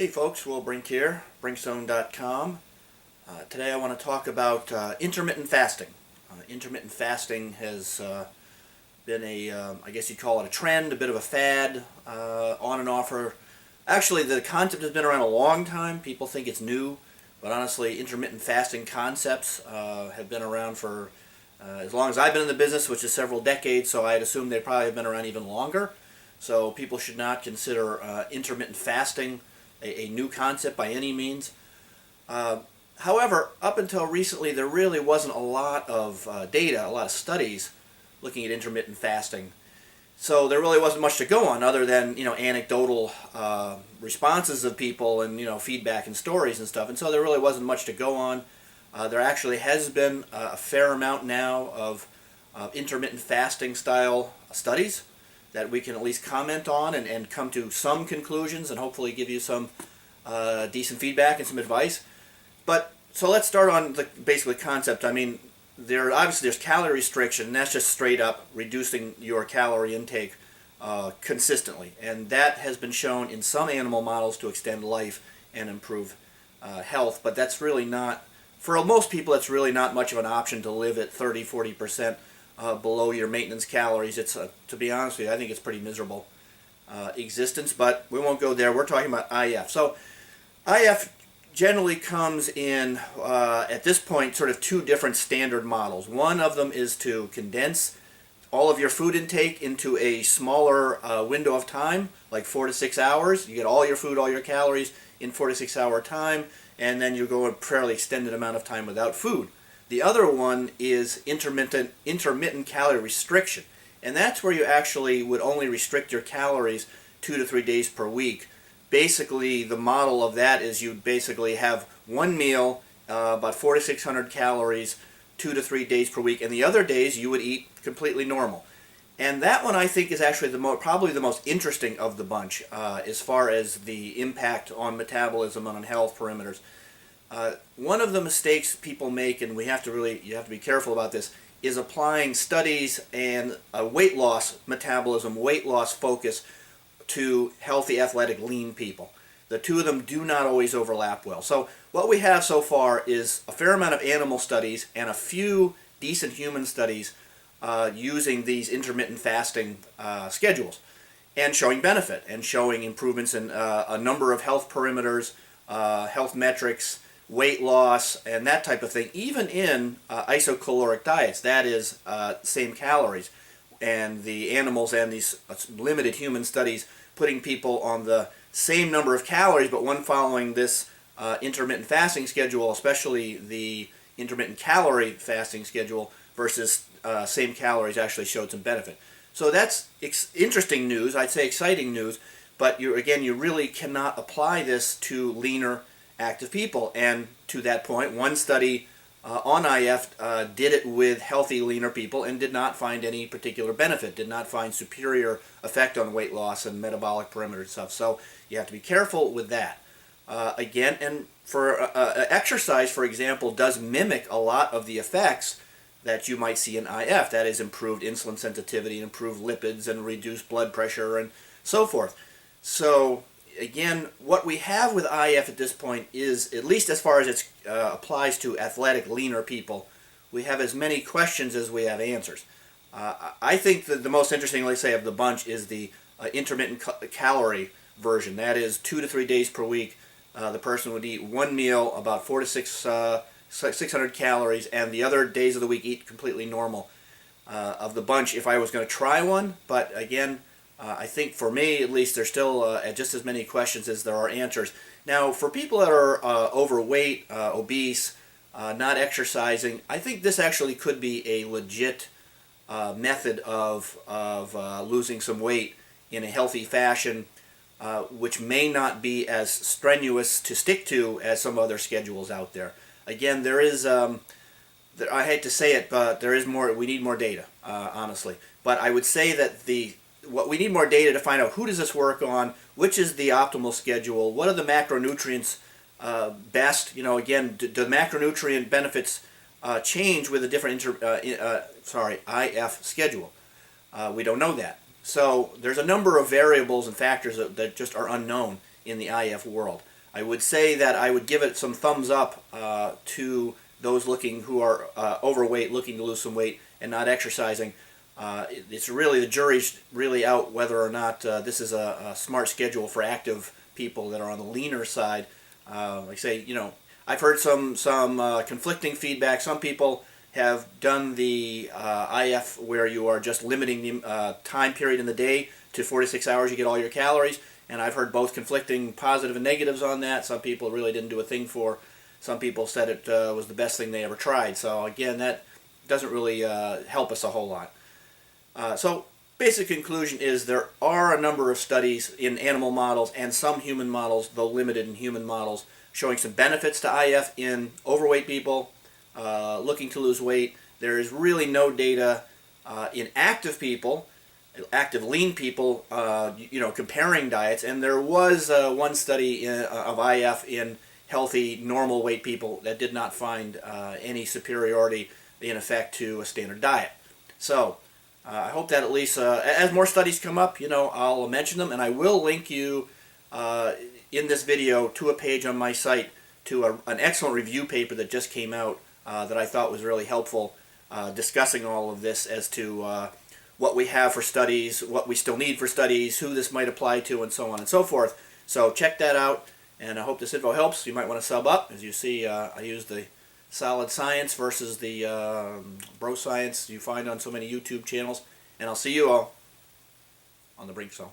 Hey folks, Will Brink here, Brinkstone.com. Today I want to talk about intermittent fasting. Intermittent fasting has been I guess you'd call it a trend, a bit of a fad, on and off. Actually, the concept has been around a long time. People think it's new, but honestly, intermittent fasting concepts have been around for as long as I've been in the business, which is several decades, so I'd assume they probably have been around even longer. So people should not consider intermittent fasting a new concept by any means. However, up until recently, there really wasn't a lot of data, a lot of studies looking at intermittent fasting. So there really wasn't much to go on other than anecdotal responses of people and feedback and stories and stuff. And so there really wasn't much to go on. There actually has been a fair amount now of intermittent fasting style studies that we can at least comment on and come to some conclusions and hopefully give you some decent feedback and some advice. But so let's start on the basically concept. I mean, there's calorie restriction, and that's just straight up reducing your calorie intake consistently, and that has been shown in some animal models to extend life and improve health. But that's really not, for most people, it's really not much of an option to live at 30-40% below your maintenance calories. It's to be honest with you, I think it's pretty miserable existence, but we won't go there. We're talking about IF. So IF generally comes in at this point sort of two different standard models. One of them is to condense all of your food intake into a smaller window of time, like 4 to 6 hours. You get all your food, all your calories in 4 to 6 hour time, and then you go a fairly extended amount of time without food. The other one is intermittent calorie restriction, and that's where you actually would only restrict your calories 2 to 3 days per week. Basically, the model of that is you'd basically have one meal, about 400 to 600 calories, 2 to 3 days per week, and the other days you would eat completely normal. And that one I think is actually probably the most interesting of the bunch as far as the impact on metabolism and on health parameters. One of the mistakes people make, and you have to be careful about this, is applying studies and weight loss metabolism, weight loss focus to healthy, athletic, lean people. The two of them do not always overlap well. So what we have so far is a fair amount of animal studies and a few decent human studies using these intermittent fasting schedules and showing benefit and showing improvements in a number of health parameters, health metrics, weight loss, and that type of thing, even in isocaloric diets, that is, same calories. And the animals and these limited human studies putting people on the same number of calories, but one following this intermittent fasting schedule, especially the intermittent calorie fasting schedule versus same calories, actually showed some benefit. So that's interesting news, I'd say exciting news, but you really cannot apply this to leaner, active people. And to that point, one study on IF did it with healthy, leaner people and did not find any particular benefit, did not find superior effect on weight loss and metabolic parameter stuff. So you have to be careful with that. And for exercise, for example, does mimic a lot of the effects that you might see in IF. That is improved insulin sensitivity, improved lipids, and reduced blood pressure, and so forth. So again, what we have with IF at this point is, at least as far as it applies to athletic, leaner people, we have as many questions as we have answers. I think that the most interesting, let's say, of the bunch is the intermittent calorie version. That is 2 to 3 days per week. The person would eat one meal, about 400 to 600 calories, and the other days of the week eat completely normal. Of the bunch, if I was going to try one, but again, I think for me, at least, there's still just as many questions as there are answers. Now, for people that are overweight, obese, not exercising, I think this actually could be a legit method of losing some weight in a healthy fashion, which may not be as strenuous to stick to as some other schedules out there. Again, there is, I hate to say it, but there is more. We need more data, honestly. But I would say that we need more data to find out who does this work on, which is the optimal schedule, what are the macronutrients best. Again, do the macronutrient benefits change with a different IF schedule? We don't know that. So there's a number of variables and factors that just are unknown in the IF world. I would say that I would give it some thumbs up to those looking who are overweight, looking to lose some weight and not exercising. It's really, the jury's really out whether or not this is a smart schedule for active people that are on the leaner side. Like I say, I've heard some conflicting feedback. Some people have done the IF where you are just limiting the time period in the day to 4 to 6 hours. You get all your calories, and I've heard both conflicting positive and negatives on that. Some people really didn't do a thing for. Some people said it was the best thing they ever tried. So again, that doesn't really help us a whole lot. So basic conclusion is there are a number of studies in animal models and some human models, though limited in human models, showing some benefits to IF in overweight people looking to lose weight. There is really no data in active people, active lean people, comparing diets. And there was one study of IF in healthy, normal weight people that did not find any superiority in effect to a standard diet. So I hope that at least as more studies come up, I'll mention them, and I will link you in this video to a page on my site to an excellent review paper that just came out that I thought was really helpful, discussing all of this as to what we have for studies, what we still need for studies, who this might apply to, and so on and so forth. So check that out, and I hope this info helps. You might want to sub up. As you see, I use the solid science versus the bro science you find on so many YouTube channels, and I'll see you all on the Brink Zone.